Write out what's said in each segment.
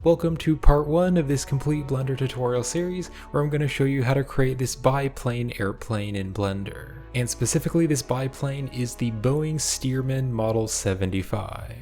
Welcome to part 1 of this complete Blender tutorial series where I'm going to show you how to create this biplane airplane in Blender. And specifically this biplane is the Boeing-Stearman Model 75.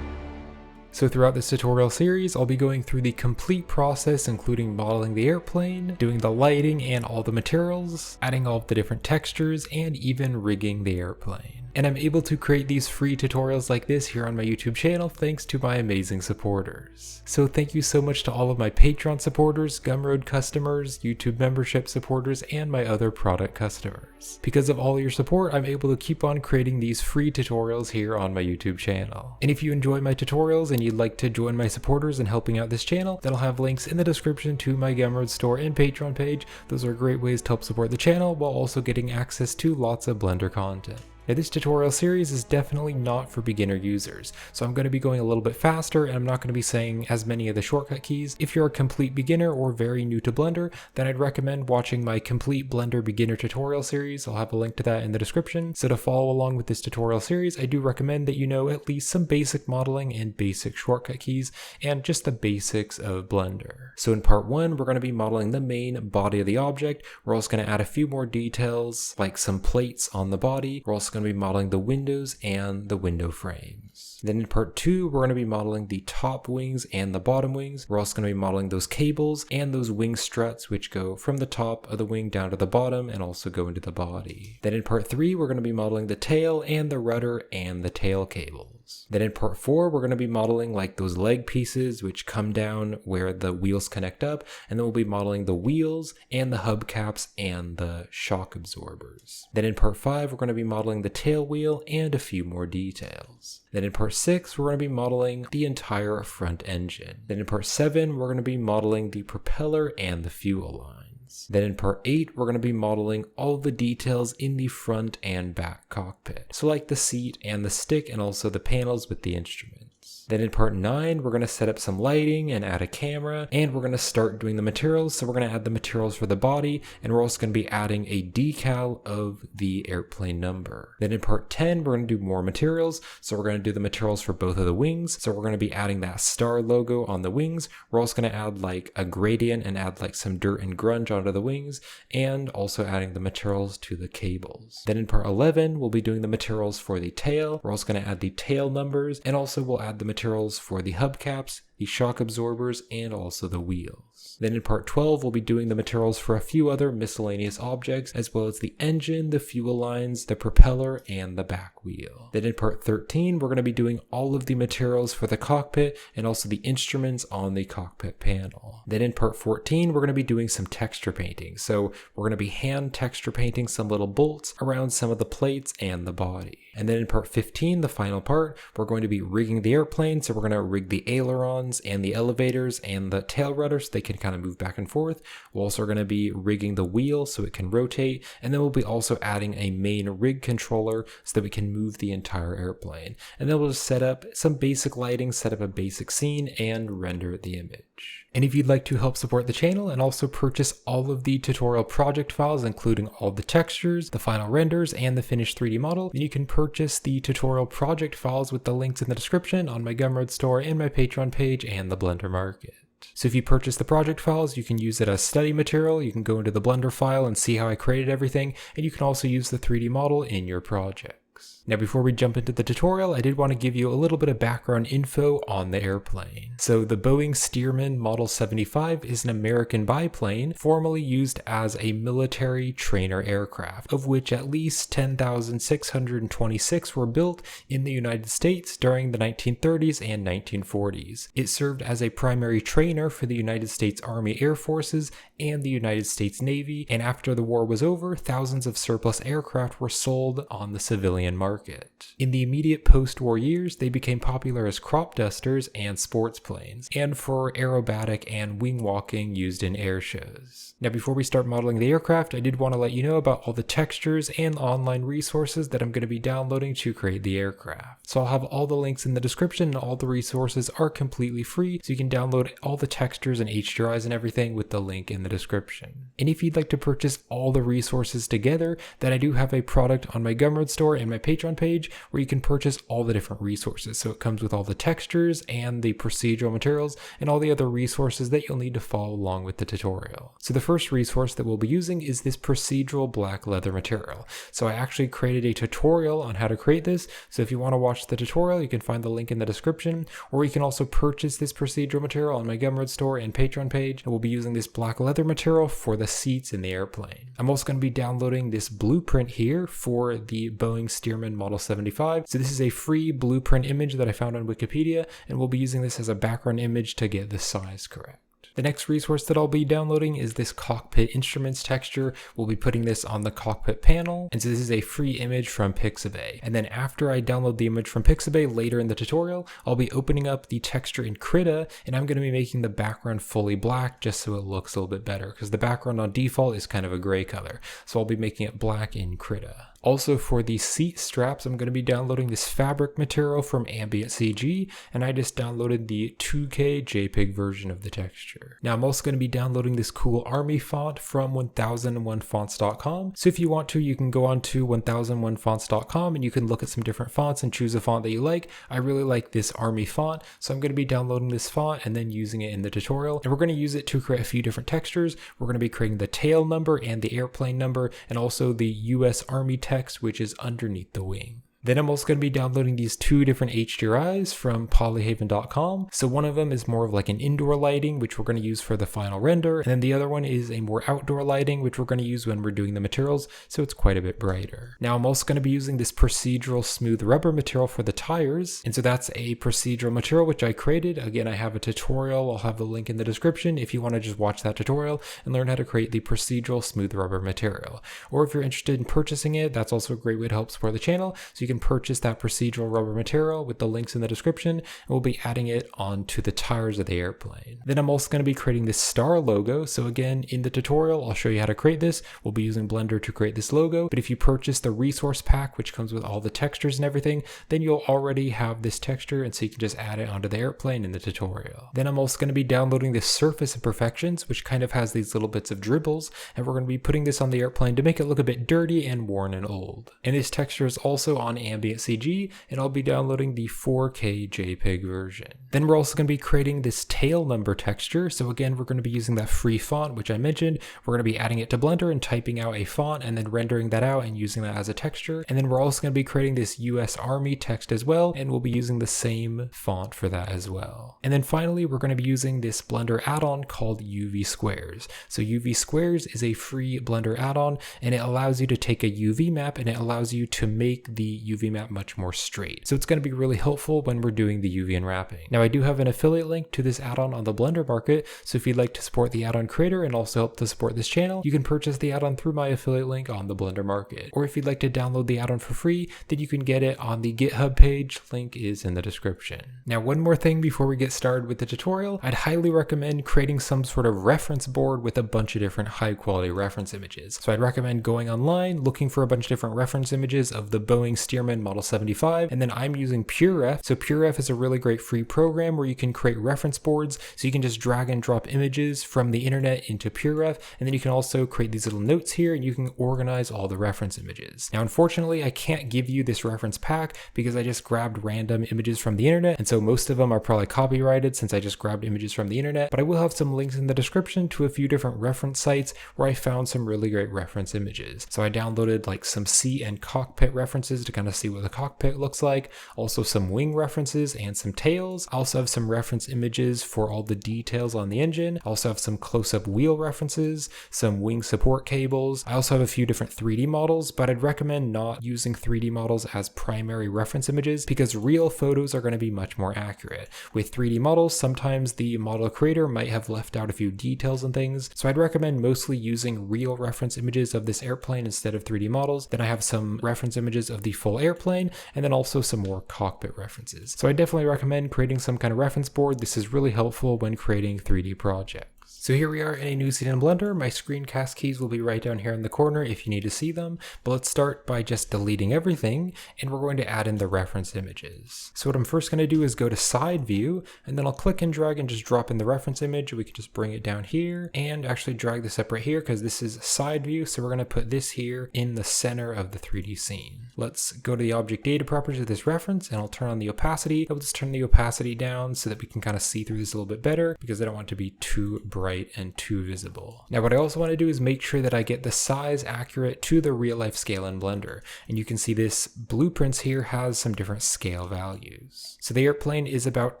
So throughout this tutorial series, I'll be going through the complete process, including modeling the airplane, doing the lighting and all the materials, adding all of the different textures, and even rigging the airplane. And I'm able to create these free tutorials like this here on my YouTube channel thanks to my amazing supporters. So thank you so much to all of my Patreon supporters, Gumroad customers, YouTube membership supporters, and my other product customers. Because of all your support, I'm able to keep on creating these free tutorials here on my YouTube channel. And if you enjoy my tutorials and you'd like to join my supporters in helping out this channel, then I'll have links in the description to my Gumroad store and Patreon page. Those are great ways to help support the channel while also getting access to lots of Blender content. Now this tutorial series is definitely not for beginner users, so I'm going to be going a little bit faster and I'm not going to be saying as many of the shortcut keys. If you're a complete beginner or very new to Blender, then I'd recommend watching my complete Blender beginner tutorial series. I'll have a link to that in the description. So to follow along with this tutorial series, I do recommend that you know at least some basic modeling and basic shortcut keys and just the basics of Blender. So in part 1, we're going to be modeling the main body of the object. We're also going to add a few more details like some plates on the body. We're also going to be modeling the windows and the window frames. Then in part 2, we're going to be modeling the top wings and the bottom wings. We're also going to be modeling those cables and those wing struts which go from the top of the wing down to the bottom and also go into the body. Then in part 3, we're going to be modeling the tail and the rudder and the tail cables. Then in part 4, we're going to be modeling like those leg pieces which come down where the wheels connect up, and then we'll be modeling the wheels and the hubcaps and the shock absorbers. Then in part 5, we're going to be modeling the tail wheel and a few more details. Then in part 6, we're going to be modeling the entire front engine. Then in part 7, we're going to be modeling the propeller and the fuel line. Then in part 8, we're going to be modeling all the details in the front and back cockpit. So like the seat and the stick and also the panels with the instruments. Then in part 9, we're going to set up some lighting and add a camera, and we're going to start doing the materials. So we're going to add the materials for the body, and we're also going to be adding a decal of the airplane number. Then in part 10, we're going to do more materials. So we're going to do the materials for both of the wings. So we're going to be adding that star logo on the wings. We're also going to add like a gradient and add like some dirt and grunge onto the wings, and also adding the materials to the cables. Then in part 11, we'll be doing the materials for the tail. We're also going to add the tail numbers, and also we'll add the materials for the hubcaps, the shock absorbers, and also the wheels. Then in part 12, we'll be doing the materials for a few other miscellaneous objects, as well as the engine, the fuel lines, the propeller, and the back wheel. Then in part 13, we're going to be doing all of the materials for the cockpit and also the instruments on the cockpit panel. Then in part 14, we're going to be doing some texture painting. So we're going to be hand texture painting some little bolts around some of the plates and the body. And then in part 15, the final part, we're going to be rigging the airplane. So we're going to rig the ailerons and the elevators and the tail rudder so they can kind of move back and forth. We're also going to be rigging the wheel so it can rotate, and then we'll be also adding a main rig controller so that we can move the entire airplane. And then we'll just set up some basic lighting, set up a basic scene, and render the image. And if you'd like to help support the channel and also purchase all of the tutorial project files, including all the textures, the final renders, and the finished 3D model, then you can purchase the tutorial project files with the links in the description on my Gumroad store and my Patreon page and the Blender Market. So if you purchase the project files, you can use it as study material. You can go into the Blender file and see how I created everything, and you can also use the 3D model in your project. Now before we jump into the tutorial, I did want to give you a little bit of background info on the airplane. So the Boeing-Stearman Model 75 is an American biplane formerly used as a military trainer aircraft, of which at least 10,626 were built in the United States during the 1930s and 1940s. It served as a primary trainer for the United States Army Air Forces and the United States Navy, and after the war was over, thousands of surplus aircraft were sold on the civilian market. market. In the immediate post-war years, they became popular as crop dusters and sports planes, and for aerobatic and wing walking used in air shows. Now before we start modeling the aircraft, I did want to let you know about all the textures and online resources that I'm going to be downloading to create the aircraft. So I'll have all the links in the description, and all the resources are completely free, so you can download all the textures and HDRIs and everything with the link in the description. And if you'd like to purchase all the resources together, then I do have a product on my Gumroad store and my Patreon page where you can purchase all the different resources. So it comes with all the textures and the procedural materials and all the other resources that you'll need to follow along with the tutorial. So the first resource that we'll be using is this procedural black leather material. So I actually created a tutorial on how to create this. So if you want to watch the tutorial, you can find the link in the description, or you can also purchase this procedural material on my Gumroad store and Patreon page. And we'll be using this black leather material for the seats in the airplane. I'm also going to be downloading this blueprint here for the Boeing-Stearman Model 75. So this is a free blueprint image that I found on Wikipedia, and we'll be using this as a background image to get the size correct. The next resource that I'll be downloading is this Cockpit Instruments texture. We'll be putting this on the cockpit panel, and so this is a free image from Pixabay. And then after I download the image from Pixabay later in the tutorial, I'll be opening up the texture in Krita, and I'm going to be making the background fully black just so it looks a little bit better, because the background on default is kind of a gray color. So I'll be making it black in Krita. Also for the seat straps, I'm going to be downloading this fabric material from Ambient CG, and I just downloaded the 2K JPEG version of the texture. Now I'm also going to be downloading this cool army font from 1001fonts.com. So if you want to, you can go on to 1001fonts.com and you can look at some different fonts and choose a font that you like. I really like this army font, so I'm going to be downloading this font and then using it in the tutorial. And we're going to use it to create a few different textures. We're going to be creating the tail number and the airplane number, and also the US Army text, which is underneath the wing. Then I'm also going to be downloading these two different HDRIs from polyhaven.com. So one of them is more of like an indoor lighting, which we're going to use for the final render. And then the other one is a more outdoor lighting, which we're going to use when we're doing the materials. So it's quite a bit brighter. Now I'm also going to be using this procedural smooth rubber material for the tires. And so that's a procedural material, which I created. Again, I have a tutorial. I'll have the link in the description if you want to just watch that tutorial and learn how to create the procedural smooth rubber material. Or if you're interested in purchasing it, that's also a great way to help support the channel. So you can purchase that procedural rubber material with the links in the description, and we'll be adding it onto the tires of the airplane. Then I'm also going to be creating this star logo. So again, in the tutorial, I'll show you how to create this. We'll be using Blender to create this logo, but if you purchase the resource pack, which comes with all the textures and everything, then you'll already have this texture, and so you can just add it onto the airplane in the tutorial. Then I'm also going to be downloading this surface imperfections, which kind of has these little bits of dribbles, and we're going to be putting this on the airplane to make it look a bit dirty and worn and old. And this texture is also on Ambient CG, and I'll be downloading the 4K JPEG version. Then we're also going to be creating this tail number texture. So again, we're going to be using that free font, which I mentioned. We're going to be adding it to Blender and typing out a font and then rendering that out and using that as a texture. And then we're also going to be creating this US Army text as well, and we'll be using the same font for that as well. And then finally, we're going to be using this Blender add-on called UV Squares. So UV Squares is a free Blender add-on, and it allows you to take a UV map, and it allows you to make the UV map much more straight. So it's going to be really helpful when we're doing the UV unwrapping. Now I do have an affiliate link to this add-on on the Blender market, so if you'd like to support the add-on creator and also help to support this channel, you can purchase the add-on through my affiliate link on the Blender market. Or if you'd like to download the add-on for free, then you can get it on the GitHub page, link is in the description. Now one more thing before we get started with the tutorial, I'd highly recommend creating some sort of reference board with a bunch of different high quality reference images. So I'd recommend going online, looking for a bunch of different reference images of the Boeing-Stearman Model 75, and then I'm using PureRef. So PureRef is a really great free program where you can create reference boards. So you can just drag and drop images from the internet into PureRef, and then you can also create these little notes here and you can organize all the reference images. Now unfortunately, I can't give you this reference pack because I just grabbed random images from the internet, and so most of them are probably copyrighted since I just grabbed images from the internet, but I will have some links in the description to a few different reference sites where I found some really great reference images. So I downloaded like some seat and cockpit references to kind of see what the cockpit looks like, also some wing references and some tails. I also have some reference images for all the details on the engine. I also have some close-up wheel references, some wing support cables. I also have a few different 3D models, but I'd recommend not using 3D models as primary reference images because real photos are going to be much more accurate. With 3D models, sometimes the model creator might have left out a few details and things, so I'd recommend mostly using real reference images of this airplane instead of 3D models. Then I have some reference images of the full actual airplane, and then also some more cockpit references. So I definitely recommend creating some kind of reference board. This is really helpful when creating 3D projects. So here we are in a new scene in Blender. My screencast keys will be right down here in the corner if you need to see them, but let's start by just deleting everything, and we're going to add in the reference images. So what I'm first going to do is go to side view, and then I'll click and drag and just drop in the reference image. We can just bring it down here and actually drag this up right here because this is side view, so we're going to put this here in the center of the 3D scene. Let's go to the object data properties of this reference, and I'll turn on the opacity. I'll just turn the opacity down so that we can kind of see through this a little bit better because I don't want it to be too bright and too visible. Now what I also want to do is make sure that I get the size accurate to the real life scale in Blender. And you can see this blueprints here has some different scale values. So the airplane is about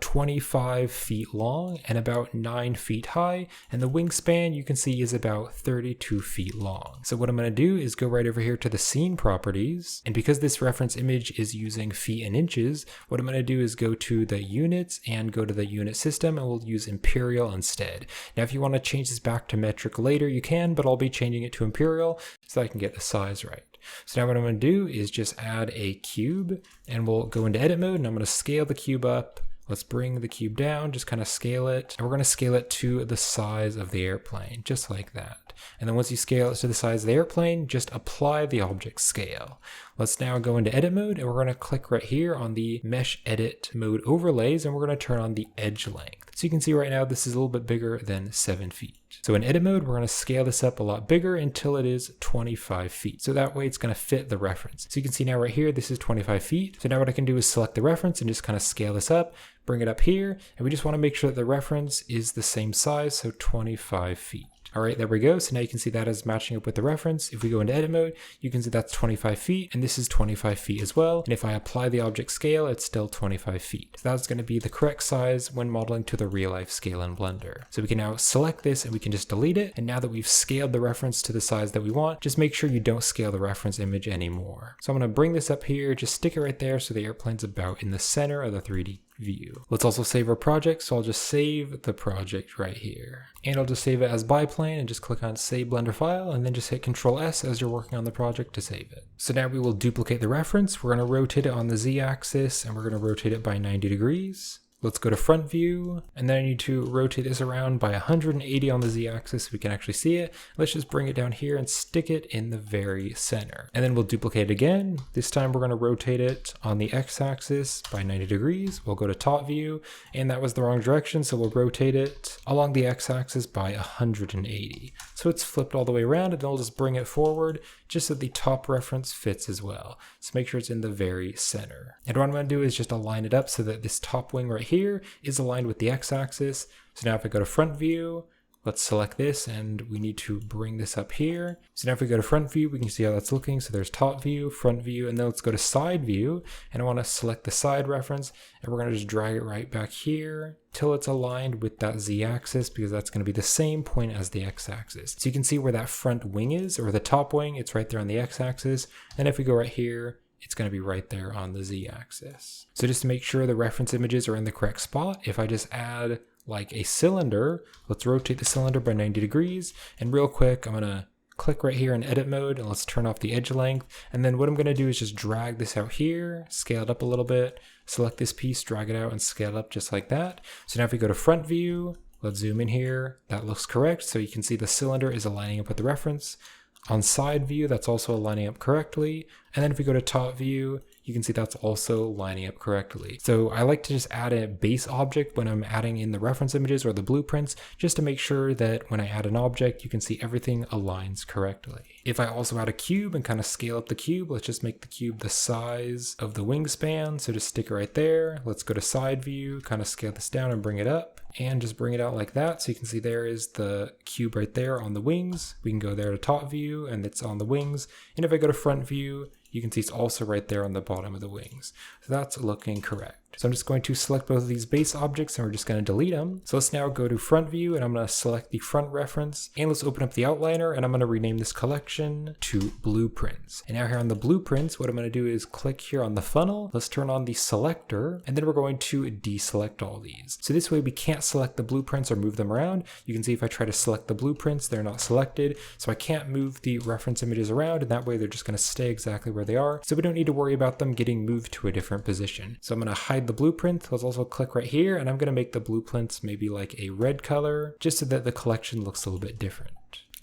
25 feet long and about 9 feet high, and the wingspan you can see is about 32 feet long. So what I'm going to do is go right over here to the scene properties, and because this reference image is using feet and inches, what I'm going to do is go to the units and go to the unit system, and we'll use imperial instead. Now if you want to change this back to metric later, you can, but I'll be changing it to imperial so I can get the size right. So now what I'm going to do is just add a cube, and we'll go into edit mode, and I'm going to scale the cube up. Let's bring the cube down, just kind of scale it, and we're going to scale it to the size of the airplane, just like that. And then once you scale it to the size of the airplane, just apply the object scale. Let's now go into edit mode, and we're going to click right here on the mesh edit mode overlays, and we're going to turn on the edge length. So you can see right now this is a little bit bigger than 7 feet. So in edit mode, we're going to scale this up a lot bigger until it is 25 feet. So that way it's going to fit the reference. So you can see now right here, this is 25 feet. So now what I can do is select the reference and just kind of scale this up, bring it up here, and we just want to make sure that the reference is the same size, so 25 feet. All right, there we go. So now you can see that is matching up with the reference. If we go into edit mode, you can see that's 25 feet, and this is 25 feet as well. And if I apply the object scale, it's still 25 feet. So that's going to be the correct size when modeling to the real life scale in Blender. So we can now select this and we can just delete it. And now that we've scaled the reference to the size that we want, just make sure you don't scale the reference image anymore. So I'm going to bring this up here, just stick it right there so the airplane's about in the center of the 3D view. Let's also save our project, so I'll just save the project right here. And I'll just save it as Biplane and just click on Save Blender File, and then just hit Ctrl S as you're working on the project to save it. So now we will duplicate the reference. We're going to rotate it on the Z-axis, and we're going to rotate it by 90 degrees. Let's go to front view, and then I need to rotate this around by 180 on the Z-axis so we can actually see it. Let's just bring it down here and stick it in the very center. And then we'll duplicate it again. This time we're going to rotate it on the X-axis by 90 degrees. We'll go to top view, and that was the wrong direction, so we'll rotate it along the X-axis by 180. So it's flipped all the way around, and then we'll just bring it forward just so the top reference fits as well. So make sure it's in the very center. And what I'm going to do is just align it up so that this top wing right here is aligned with the X-axis. So now if I go to front view, let's select this, and we need to bring this up here. So now if we go to front view, we can see how that's looking. So there's top view, front view, and then let's go to side view, and I want to select the side reference, and we're going to just drag it right back here till it's aligned with that Z-axis, because that's going to be the same point as the X-axis. So you can see where that front wing is, or the top wing, it's right there on the X-axis. And if we go right here, it's going to be right there on the Z-axis. So just to make sure the reference images are in the correct spot, if I just add like a cylinder, let's rotate the cylinder by 90 degrees. And real quick, I'm going to click right here in edit mode, and let's turn off the edge length. And then what I'm going to do is just drag this out here, scale it up a little bit, select this piece, drag it out, and scale it up just like that. So now if we go to front view, let's zoom in here. That looks correct. So you can see the cylinder is aligning up with the reference. On side view, that's also lining up correctly. And then if we go to top view, you can see that's also lining up correctly. So I like to just add a base object when I'm adding in the reference images or the blueprints, just to make sure that when I add an object, you can see everything aligns correctly. If I also add a cube and kind of scale up the cube, let's just make the cube the size of the wingspan. So just stick it right there. Let's go to side view, kind of scale this down and bring it up, and just bring it out like that. So you can see there is the cube right there on the wings. We can go there to top view, and it's on the wings. And if I go to front view, you can see it's also right there on the bottom of the wings. So that's looking correct. So I'm just going to select both of these base objects and we're just going to delete them. So let's now go to front view and I'm going to select the front reference and let's open up the outliner and I'm going to rename this collection to blueprints. And now here on the blueprints, what I'm going to do is click here on the funnel. Let's turn on the selector and then we're going to deselect all these. So this way we can't select the blueprints or move them around. You can see if I try to select the blueprints, they're not selected. So I can't move the reference images around and that way they're just going to stay exactly where they are. So we don't need to worry about them getting moved to a different position. So I'm going to hide the blueprint. Let's also click right here and I'm going to make the blueprints maybe like a red color just so that the collection looks a little bit different.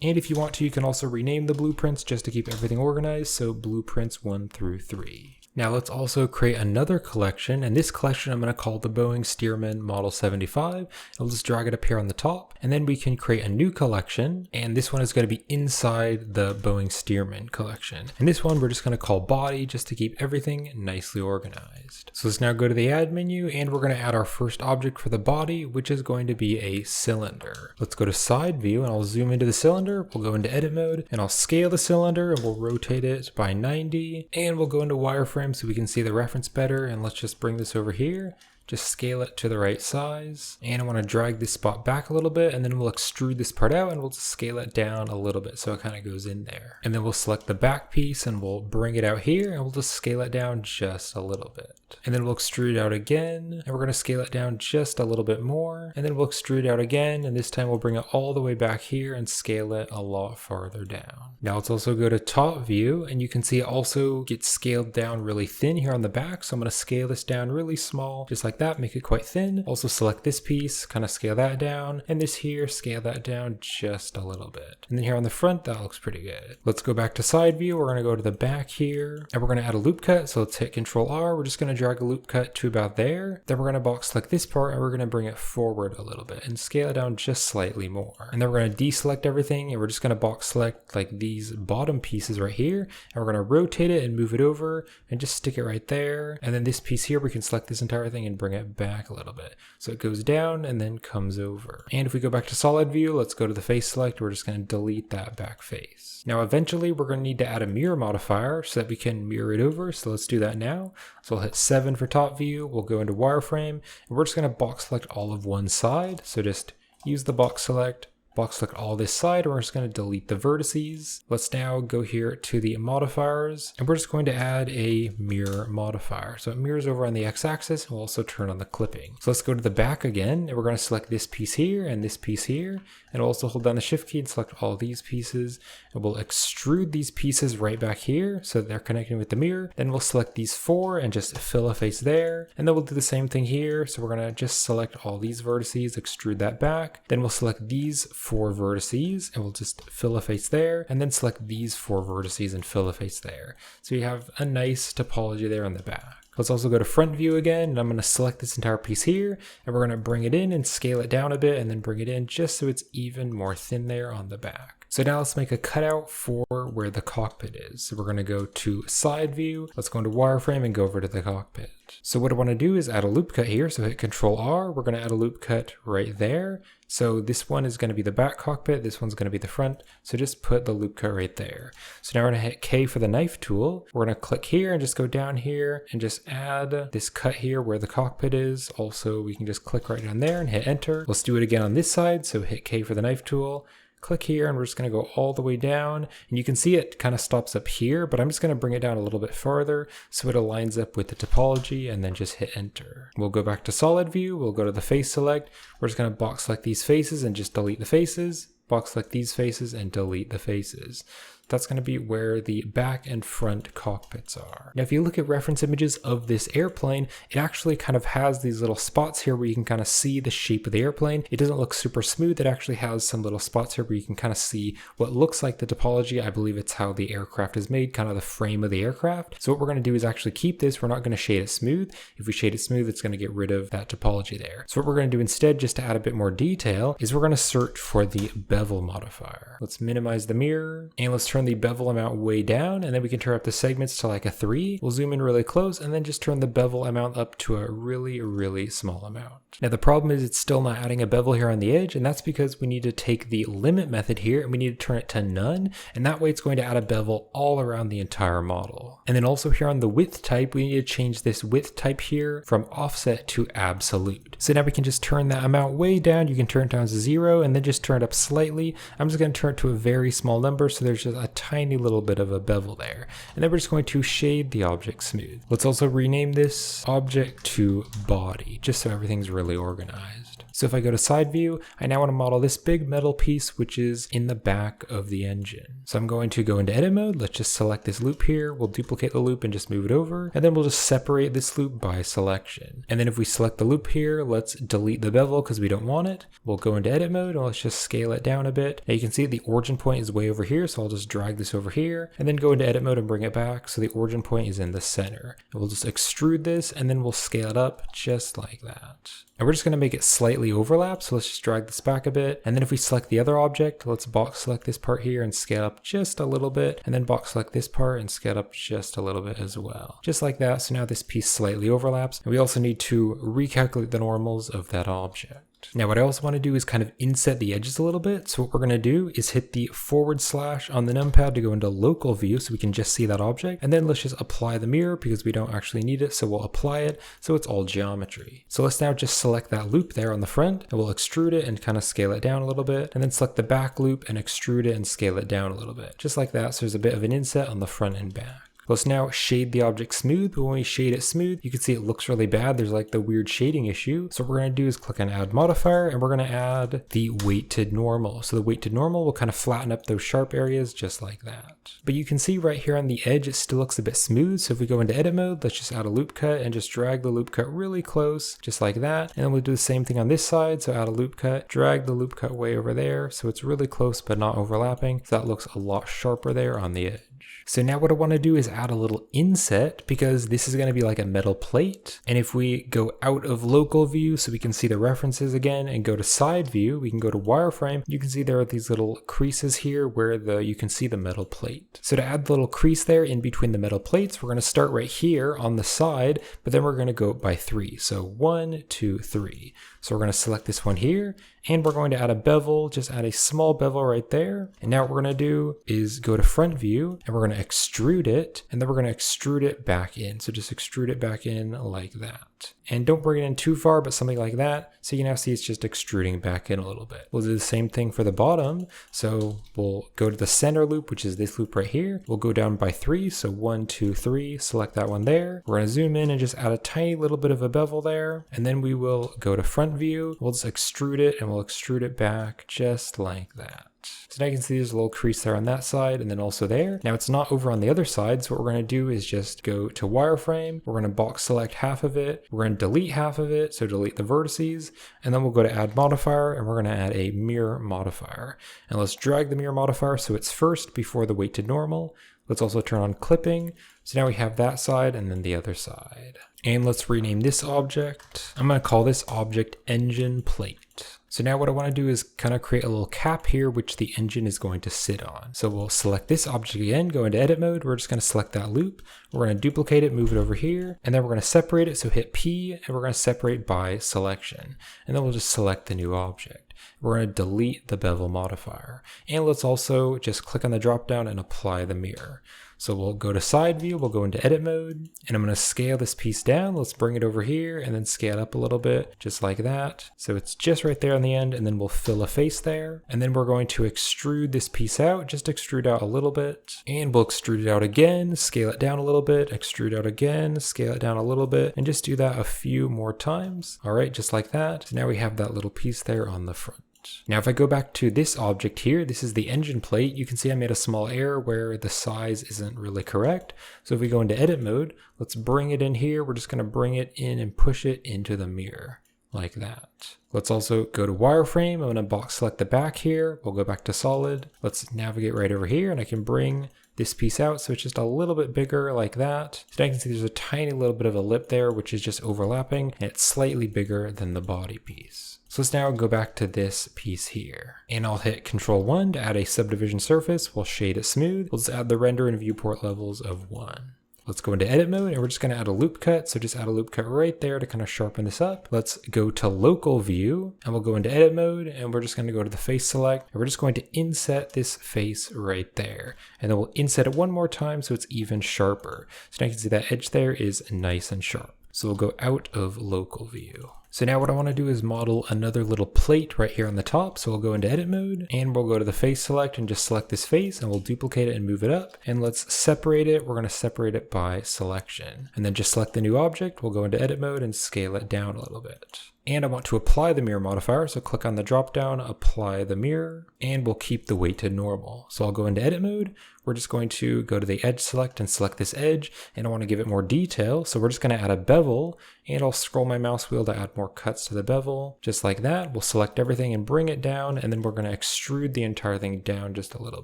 And if you want to, you can also rename the blueprints just to keep everything organized. So blueprints 1 through 3. Now let's also create another collection, and this collection I'm going to call the Boeing-Stearman Model 75. I'll just drag it up here on the top, and then we can create a new collection, and this one is going to be inside the Boeing-Stearman collection. And this one we're just going to call body just to keep everything nicely organized. So let's now go to the add menu, and we're going to add our first object for the body, which is going to be a cylinder. Let's go to side view, and I'll zoom into the cylinder. We'll go into edit mode, and I'll scale the cylinder, and we'll rotate it by 90, and we'll go into wireframe so we can see the reference better, and let's just bring this over here. Just scale it to the right size. And I want to drag this spot back a little bit and then we'll extrude this part out and we'll just scale it down a little bit so it kind of goes in there. And then we'll select the back piece and we'll bring it out here and we'll just scale it down just a little bit. And then we'll extrude out again and we're going to scale it down just a little bit more. And then we'll extrude out again and this time we'll bring it all the way back here and scale it a lot farther down. Now let's also go to top view and you can see it also gets scaled down really thin here on the back. So I'm going to scale this down really small, just like that, make it quite thin. Also select this piece, kind of scale that down, and this here, scale that down just a little bit. And then here on the front, that looks pretty good. Let's go back to side view. We're going to go to the back here and we're going to add a loop cut. So let's hit Control R. We're just going to drag a loop cut to about there. Then we're going to box select this part and we're going to bring it forward a little bit and scale it down just slightly more. And then we're going to deselect everything and we're just going to box select like these bottom pieces right here. And we're going to rotate it and move it over and just stick it right there. And then this piece here, we can select this entire thing and bring it back a little bit. So it goes down and then comes over. And if we go back to solid view, let's go to the face select. We're just going to delete that back face. Now, eventually we're going to need to add a mirror modifier so that we can mirror it over. So let's do that now. So we'll hit 7 for top view. We'll go into wireframe and we're just going to box select all of one side. So just use the box select. Box select all this side, and we're just going to delete the vertices. Let's now go here to the modifiers, and we're just going to add a mirror modifier. So it mirrors over on the x-axis, and we'll also turn on the clipping. So let's go to the back again, and we're going to select this piece here and this piece here, and we'll also hold down the shift key and select all these pieces, and we'll extrude these pieces right back here so that they're connecting with the mirror. Then we'll select these 4 and just fill a face there, and then we'll do the same thing here. So we're going to just select all these vertices, extrude that back. Then we'll select these 4 vertices and we'll just fill a face there, and then select these 4 vertices and fill a face there. So you have a nice topology there on the back. Let's also go to front view again, and I'm going to select this entire piece here, and we're going to bring it in and scale it down a bit, and then bring it in just so it's even more thin there on the back. So now let's make a cutout for where the cockpit is. So we're going to go to side view. Let's go into wireframe and go over to the cockpit. So what I want to do is add a loop cut here. So hit Control R. We're going to add a loop cut right there. So this one is going to be the back cockpit. This one's going to be the front. So just put the loop cut right there. So now we're going to hit K for the knife tool. We're going to click here and just go down here and just add this cut here where the cockpit is. Also, we can just click right down there and hit enter. Let's do it again on this side. So hit K for the knife tool. Click here and we're just going to go all the way down, and you can see it kind of stops up here, but I'm just going to bring it down a little bit farther so it aligns up with the topology, and then just hit enter. We'll go back to solid view. We'll go to the face select. We're just going to box select these faces and just delete the faces. Box select these faces and delete the faces. That's going to be where the back and front cockpits are. Now, if you look at reference images of this airplane, it actually kind of has these little spots here where you can kind of see the shape of the airplane. It doesn't look super smooth. It actually has some little spots here where you can kind of see what looks like the topology. I believe it's how the aircraft is made, kind of the frame of the aircraft. So what we're going to do is actually keep this. We're not going to shade it smooth. If we shade it smooth, it's going to get rid of that topology there. So what we're going to do instead, just to add a bit more detail, is we're going to search for the bevel modifier. Let's minimize the mirror and let's turn turn the bevel amount way down, and then we can turn up the segments to like a 3. We'll zoom in really close and then just turn the bevel amount up to a really small amount. Now the problem is it's still not adding a bevel here on the edge, and that's because we need to take the limit method here and we need to turn it to none, and that way it's going to add a bevel all around the entire model. And then also here on the width type, we need to change this width type here from offset to absolute. So now we can just turn that amount way down. You can turn it down to 0 and then just turn it up slightly. I'm just going to turn it to a very small number, so there's just a tiny little bit of a bevel there. And then we're just going to shade the object smooth. Let's also rename this object to body, just so everything's really organized. So if I go to side view, I now want to model this big metal piece, which is in the back of the engine. So I'm going to go into edit mode. Let's just select this loop here. We'll duplicate the loop and just move it over. And then we'll just separate this loop by selection. And then if we select the loop here, let's delete the bevel because we don't want it. We'll go into edit mode and let's just scale it down a bit. Now you can see the origin point is way over here. So I'll just drag this over here and then go into edit mode and bring it back. So the origin point is in the center. And we'll just extrude this and then we'll scale it up just like that. And we're just going to make it slightly overlap, so let's just drag this back a bit. And then if we select the other object, let's box select this part here and scale up just a little bit, and then box select this part and scale up just a little bit as well. Just like that, so now this piece slightly overlaps. And we also need to recalculate the normals of that object. Now what I also want to do is kind of inset the edges a little bit. So what we're going to do is hit the / on the numpad to go into local view so we can just see that object. And then let's just apply the mirror because we don't actually need it. So we'll apply it so it's all geometry. So let's now just select that loop there on the front and we'll extrude it and kind of scale it down a little bit. And then select the back loop and extrude it and scale it down a little bit. Just like that. So there's a bit of an inset on the front and back. Let's now shade the object smooth, but when we shade it smooth, you can see it looks really bad. There's like the weird shading issue. So what we're going to do is click on add modifier and we're going to add the weighted normal. So the weighted normal will kind of flatten up those sharp areas just like that. But you can see right here on the edge, it still looks a bit smooth. So if we go into edit mode, let's just add a loop cut and just drag the loop cut really close, just like that. And then we'll do the same thing on this side. So add a loop cut, drag the loop cut way over there. So it's really close, but not overlapping. So that looks a lot sharper there on the edge. So now what I want to do is add a little inset because this is going to be like a metal plate. And if we go out of local view so we can see the references again and go to side view, we can go to wireframe. You can see there are these little creases here where you can see the metal plate. So to add the little crease there in between the metal plates, we're going to start right here on the side, but then we're going to go by 3. So 1, 2, 3. So we're going to select this one here and we're going to add a bevel, just add a small bevel right there. And now what we're going to do is go to front view and we're going to extrude it and then we're going to extrude it back in. So just extrude it back in like that. And don't bring it in too far, but something like that. So you can now see it's just extruding back in a little bit. We'll do the same thing for the bottom. So we'll go to the center loop, which is this loop right here. We'll go down by 3. So 1, 2, 3, select that one there. We're going to zoom in and just add a tiny little bit of a bevel there. And then we will go to front view. We'll just extrude it and we'll extrude it back just like that. So now you can see there's a little crease there on that side and then also there. Now it's not over on the other side. So what we're going to do is just go to wireframe. We're going to box select half of it. We're going to delete half of it. So delete the vertices. And then we'll go to add modifier and we're going to add a mirror modifier. And let's drag the mirror modifier so it's first before the weighted normal. Let's also turn on clipping. So now we have that side and then the other side. And let's rename this object. I'm going to call this object engine plate. So now what I want to do is kind of create a little cap here, which the engine is going to sit on. So we'll select this object again, go into edit mode. We're just going to select that loop. We're going to duplicate it, move it over here, and then we're going to separate it. So hit P and we're going to separate by selection. And then we'll just select the new object. We're going to delete the bevel modifier. And let's also just click on the drop down and apply the mirror. So we'll go to side view, we'll go into edit mode, and I'm going to scale this piece down. Let's bring it over here and then scale up a little bit, just like that. So it's just right there on the end, and then we'll fill a face there. And then we're going to extrude this piece out, just extrude out a little bit, and we'll extrude it out again, scale it down a little bit, extrude out again, scale it down a little bit, and just do that a few more times. All right, just like that. So now we have that little piece there on the front. Now if I go back to this object here, this is the engine plate, you can see I made a small error where the size isn't really correct. So if we go into edit mode, let's bring it in here. We're just going to bring it in and push it into the mirror like that. Let's also go to wireframe. I'm going to box select the back here. We'll go back to solid. Let's navigate right over here and I can bring this piece out so it's just a little bit bigger like that. So now you can see there's a tiny little bit of a lip there which is just overlapping and it's slightly bigger than the body piece. So let's now go back to this piece here. And I'll hit Control 1 to add a subdivision surface. We'll shade it smooth. We'll just add the render and viewport levels of 1. Let's go into edit mode and we're just going to add a loop cut. So just add a loop cut right there to kind of sharpen this up. Let's go to local view and we'll go into edit mode and we're just going to go to the face select and we're just going to inset this face right there. And then we'll inset it one more time so it's even sharper. So now you can see that edge there is nice and sharp. So we'll go out of local view. So now what I want to do is model another little plate right here on the top. So we'll go into edit mode and we'll go to the face select and just select this face and we'll duplicate it and move it up. And let's separate it. We're going to separate it by selection. And then just select the new object. We'll go into edit mode and scale it down a little bit. And I want to apply the mirror modifier. So click on the drop down, apply the mirror, and we'll keep the weight to normal. So I'll go into edit mode. We're just going to go to the edge select and select this edge. And I want to give it more detail. So we're just going to add a bevel and I'll scroll my mouse wheel to add more cuts to the bevel. Just like that, we'll select everything and bring it down. And then we're going to extrude the entire thing down just a little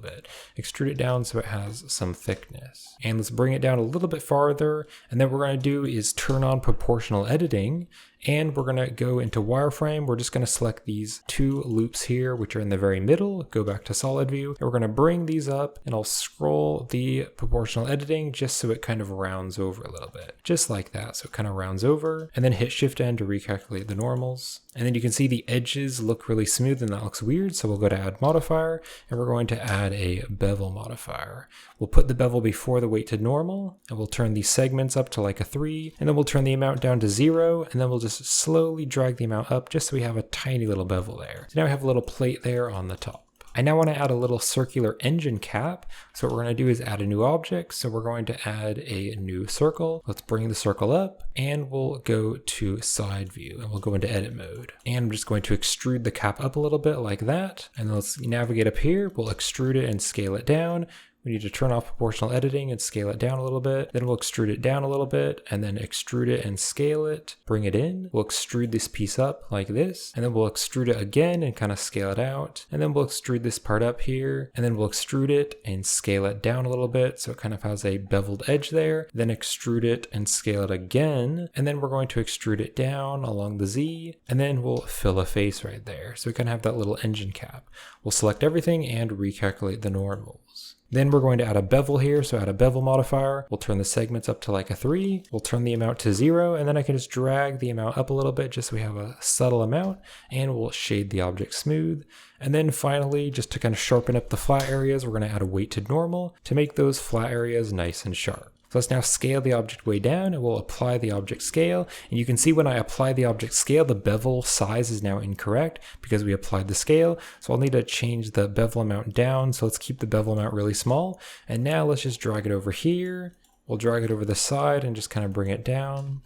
bit. Extrude it down so it has some thickness. And let's bring it down a little bit farther. And then what we're going to do is turn on proportional editing. And we're going to go into wireframe. We're just going to select these two loops here, which are in the very middle. Go back to solid view. And we're going to bring these up and I'll scroll the proportional editing just so it kind of rounds over a little bit. Just like that. So it kind of rounds over and then hit Shift N to recalculate the normals. And then you can see the edges look really smooth and that looks weird. So we'll go to add modifier and we're going to add a bevel modifier. We'll put the bevel before the weight to normal and we'll turn these segments up to like a 3 and then we'll turn the amount down to 0 and then we'll just slowly drag the amount up just so we have a tiny little bevel there. So now we have a little plate there on the top. I now want to add a little circular engine cap. So what we're going to do is add a new object. So we're going to add a new circle. Let's bring the circle up and we'll go to side view and we'll go into edit mode. And I'm just going to extrude the cap up a little bit like that. And then let's navigate up here. We'll extrude it and scale it down. We need to turn off proportional editing and scale it down a little bit. Then we'll extrude it down a little bit and then extrude it and scale it. Bring it in. We'll extrude this piece up like this. And then we'll extrude it again and kind of scale it out. And then we'll extrude this part up here. And then we'll extrude it and scale it down a little bit. So it kind of has a beveled edge there. Then extrude it and scale it again. And then we're going to extrude it down along the Z. And then we'll fill a face right there. So we kind of have that little engine cap. We'll select everything and recalculate the normals. Then we're going to add a bevel here, so add a bevel modifier. We'll turn the segments up to like a 3. We'll turn the amount to 0, and then I can just drag the amount up a little bit just so we have a subtle amount, and we'll shade the object smooth. And then finally, just to kind of sharpen up the flat areas, we're going to add a weight to normal to make those flat areas nice and sharp. So let's now scale the object way down and we'll apply the object scale. And you can see when I apply the object scale, the bevel size is now incorrect because we applied the scale. So I'll need to change the bevel amount down. So let's keep the bevel amount really small. And now let's just drag it over here. We'll drag it over the side and just kind of bring it down.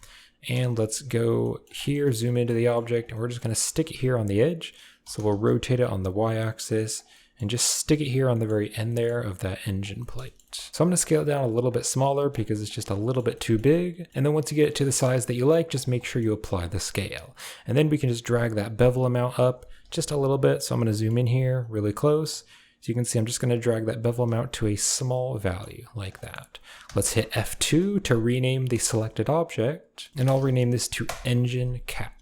And let's go here, zoom into the object, and we're just going to stick it here on the edge. So we'll rotate it on the y-axis and just stick it here on the very end there of that engine plate. So I'm going to scale it down a little bit smaller because it's just a little bit too big. And then once you get it to the size that you like, just make sure you apply the scale. And then we can just drag that bevel amount up just a little bit. So I'm going to zoom in here really close. So you can see I'm just going to drag that bevel amount to a small value like that. Let's hit F2 to rename the selected object. And I'll rename this to engine cap.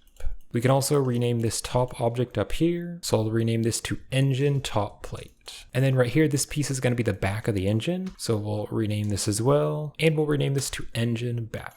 We can also rename this top object up here. So I'll rename this to engine top plate. And then right here, this piece is going to be the back of the engine. So we'll rename this as well. And we'll rename this to engine back.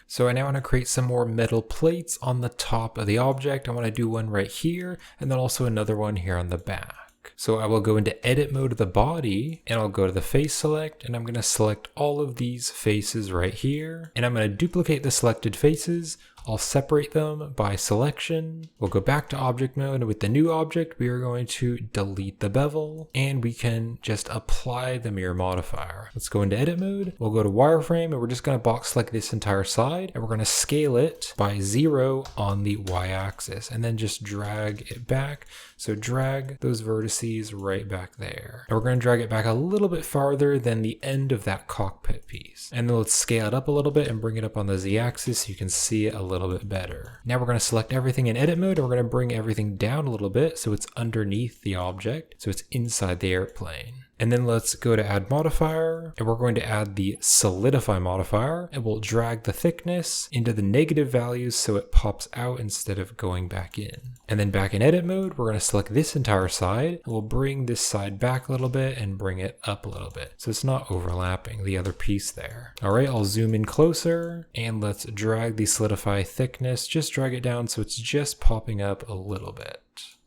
So I now want to create some more metal plates on the top of the object. I want to do one right here and then also another one here on the back. So I will go into edit mode of the body and I'll go to the face select and I'm going to select all of these faces right here. And I'm going to duplicate the selected faces. I'll separate them by selection. We'll go back to object mode, and with the new object, we are going to delete the bevel and we can just apply the mirror modifier. Let's go into edit mode. We'll go to wireframe and we're just going to box select this entire side and we're going to scale it by 0 on the y-axis and then just drag it back. So drag those vertices right back there. And we're going to drag it back a little bit farther than the end of that cockpit piece. And then let's scale it up a little bit and bring it up on the z-axis so you can see it a little bit better. Now we're going to select everything in edit mode and we're going to bring everything down a little bit so it's underneath the object, so it's inside the airplane. And then let's go to add modifier, and we're going to add the solidify modifier, and we'll drag the thickness into the negative values so it pops out instead of going back in. And then back in edit mode, we're going to select this entire side, and we'll bring this side back a little bit and bring it up a little bit so it's not overlapping the other piece there. All right, I'll zoom in closer, and let's drag the solidify thickness, just drag it down so it's just popping up a little bit.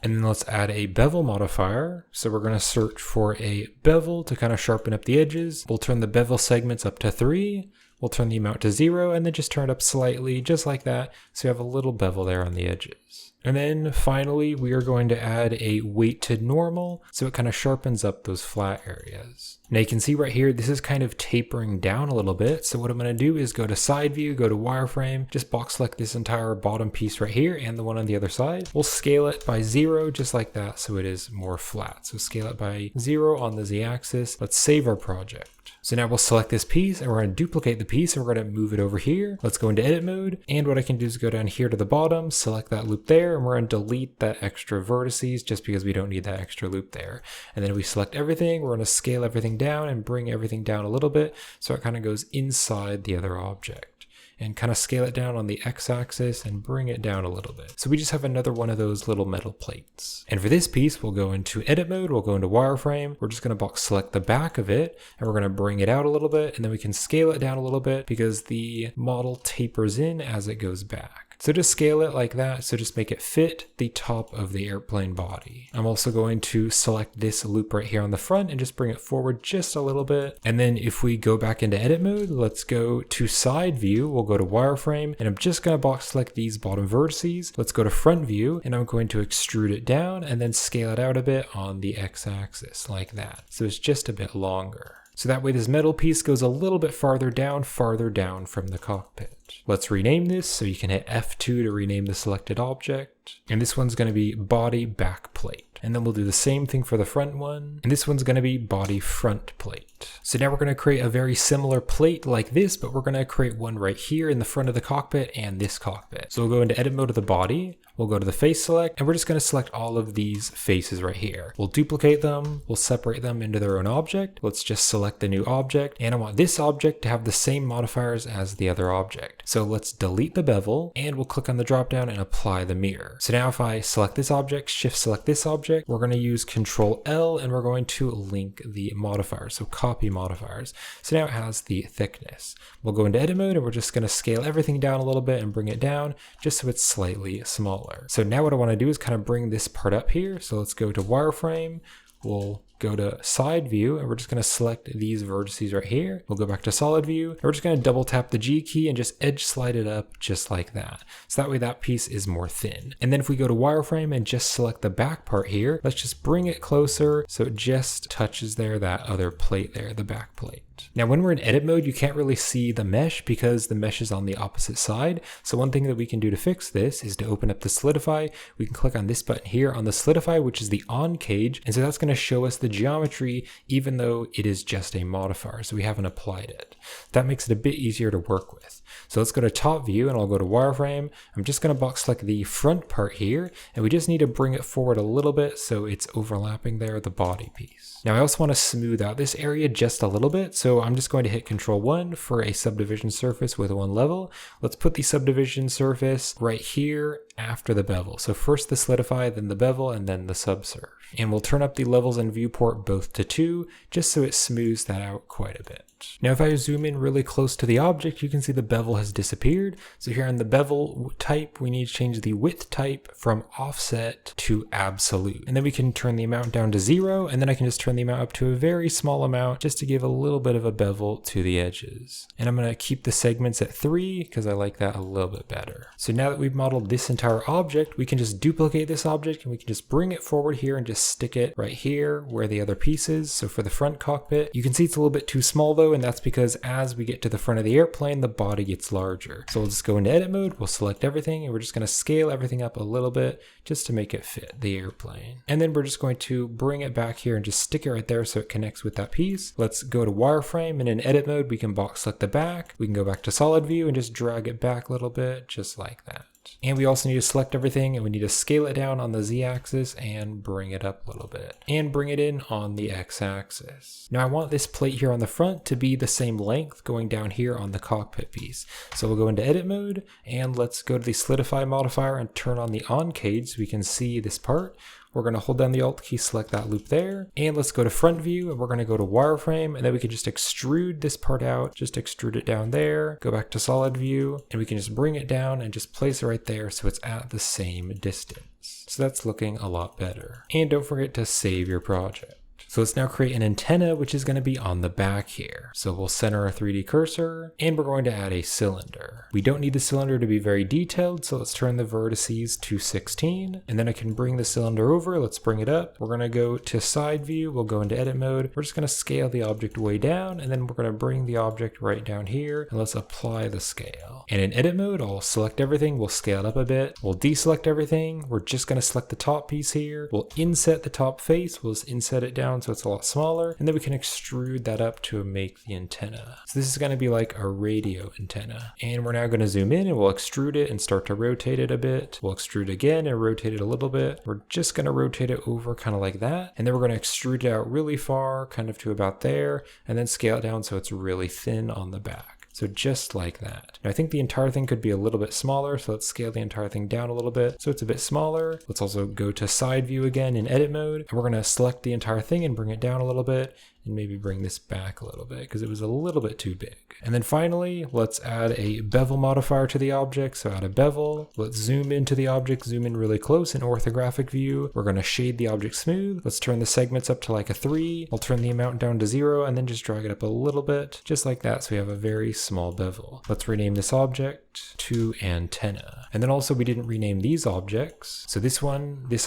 And then let's add a bevel modifier. So we're going to search for a bevel to kind of sharpen up the edges. We'll turn the bevel segments up to 3. We'll turn the amount to 0 and then just turn it up slightly, just like that. So you have a little bevel there on the edges. And then finally, we are going to add a weight to normal, so it kind of sharpens up those flat areas. Now you can see right here, this is kind of tapering down a little bit. So what I'm going to do is go to side view, go to wireframe, just box select this entire bottom piece right here and the one on the other side. We'll scale it by 0, just like that, so it is more flat. So scale it by 0 on the Z-axis. Let's save our project. So now we'll select this piece and we're going to duplicate the piece and we're going to move it over here. Let's go into edit mode. And what I can do is go down here to the bottom, select that loop there, and we're going to delete that extra vertices just because we don't need that extra loop there. And then we select everything. We're going to scale everything down and bring everything down a little bit so it kind of goes inside the other object. And kind of scale it down on the x-axis and bring it down a little bit. So we just have another one of those little metal plates. And for this piece, we'll go into edit mode, we'll go into wireframe, we're just going to box select the back of it, and we're going to bring it out a little bit, and then we can scale it down a little bit because the model tapers in as it goes back. So just scale it like that, so just make it fit the top of the airplane body. I'm also going to select this loop right here on the front and just bring it forward just a little bit. And then if we go back into edit mode, let's go to side view, we'll go to wireframe, and I'm just going to box select these bottom vertices. Let's go to front view, and I'm going to extrude it down and then scale it out a bit on the x-axis like that. So it's just a bit longer. So that way this metal piece goes a little bit farther down from the cockpit. Let's rename this, so you can hit F2 to rename the selected object. And this one's going to be body back plate. And then we'll do the same thing for the front one. And this one's going to be body front plate. So now we're going to create a very similar plate like this, but we're going to create one right here in the front of the cockpit and this cockpit. So we'll go into edit mode of the body. We'll go to the face select, and we're just going to select all of these faces right here. We'll duplicate them, we'll separate them into their own object. Let's just select the new object, and I want this object to have the same modifiers as the other object. So let's delete the bevel, and we'll click on the drop down and apply the mirror. So now if I select this object, shift select this object, we're going to use Control L, and we're going to link the modifiers, so copy modifiers. So now it has the thickness. We'll go into edit mode, and we're just going to scale everything down a little bit and bring it down just so it's slightly smaller. So now what I want to do is kind of bring this part up here. So let's go to wireframe. We'll go to side view, and we're just going to select these vertices right here. We'll go back to solid view, and we're just going to double tap the G key and just edge slide it up just like that. So that way that piece is more thin. And then if we go to wireframe and just select the back part here, let's just bring it closer so it just touches there, that other plate there, the back plate. Now when we're in edit mode, you can't really see the mesh because the mesh is on the opposite side. So one thing that we can do to fix this is to open up the solidify. We can click on this button here on the solidify, which is the on cage. And so that's going to show us the geometry, even though it is just a modifier. So we haven't applied it. That makes it a bit easier to work with. So let's go to top view, and I'll go to wireframe. I'm just going to box select the front part here, and we just need to bring it forward a little bit so it's overlapping there, the body piece. Now I also want to smooth out this area just a little bit. So I'm just going to hit Control 1 for a subdivision surface with one level. Let's put the subdivision surface right here after the bevel. So first the solidify, then the bevel, and then the subsurf. And we'll turn up the levels and viewport both to 2, just so it smooths that out quite a bit. Now if I zoom in really close to the object, you can see the bevel has disappeared. So here on the bevel type, we need to change the width type from offset to absolute. And then we can turn the amount down to 0, and then I can just turn the amount up to a very small amount just to give a little bit of a bevel to the edges. And I'm going to keep the segments at 3 because I like that a little bit better. So now that we've modeled this entire object, we can just duplicate this object, and we can just bring it forward here and just stick it right here where the other piece is. So for the front cockpit, you can see it's a little bit too small though, and that's because as we get to the front of the airplane, the body gets larger. So we'll just go into edit mode, we'll select everything, and we're just going to scale everything up a little bit just to make it fit the airplane. And then we're just going to bring it back here and just stick it right there so it connects with that piece. Let's go to wireframe, and in edit mode, we can box select the back. We can go back to solid view and just drag it back a little bit, just like that. And we also need to select everything, and we need to scale it down on the z-axis and bring it up a little bit and bring it in on the x-axis. Now I want this plate here on the front to be the same length going down here on the cockpit piece. So we'll go into edit mode, and let's go to the solidify modifier and turn on the on-cage so we can see this part. We're going to hold down the Alt key, select that loop there, and let's go to front view, and we're going to go to wireframe, and then we can just extrude this part out, just extrude it down there, go back to solid view, and we can just bring it down and just place it right there so it's at the same distance. So that's looking a lot better. And don't forget to save your project. So let's now create an antenna, which is going to be on the back here. So we'll center our 3D cursor, and we're going to add a cylinder. We don't need the cylinder to be very detailed, so let's turn the vertices to 16, and then I can bring the cylinder over. Let's bring it up. We're going to go to side view. We'll go into edit mode. We're just going to scale the object way down, and then we're going to bring the object right down here, and let's apply the scale. And in edit mode, I'll select everything. We'll scale it up a bit. We'll deselect everything. We're just going to select the top piece here. We'll inset the top face. We'll just inset it down so it's a lot smaller, and then we can extrude that up to make the antenna. So this is going to be like a radio antenna, and we're now going to zoom in and we'll extrude it and start to rotate it a bit. We'll extrude again and rotate it a little bit. We're just going to rotate it over kind of like that, and then we're going to extrude it out really far, kind of to about there, and then scale it down so it's really thin on the back. So just like that. Now I think the entire thing could be a little bit smaller, so let's scale the entire thing down a little bit so it's a bit smaller. Let's also go to side view again in edit mode, and we're going to select the entire thing and bring it down a little bit, and maybe bring this back a little bit because it was a little bit too big. And then finally, let's add a bevel modifier to the object. So add a bevel. Let's zoom into the object, zoom in really close in orthographic view. We're going to shade the object smooth. Let's turn the segments up to like a 3. I'll turn the amount down to 0 and then just drag it up a little bit, just like that. So we have a very small bevel. Let's rename this object to antenna. And then also we didn't rename these objects. So this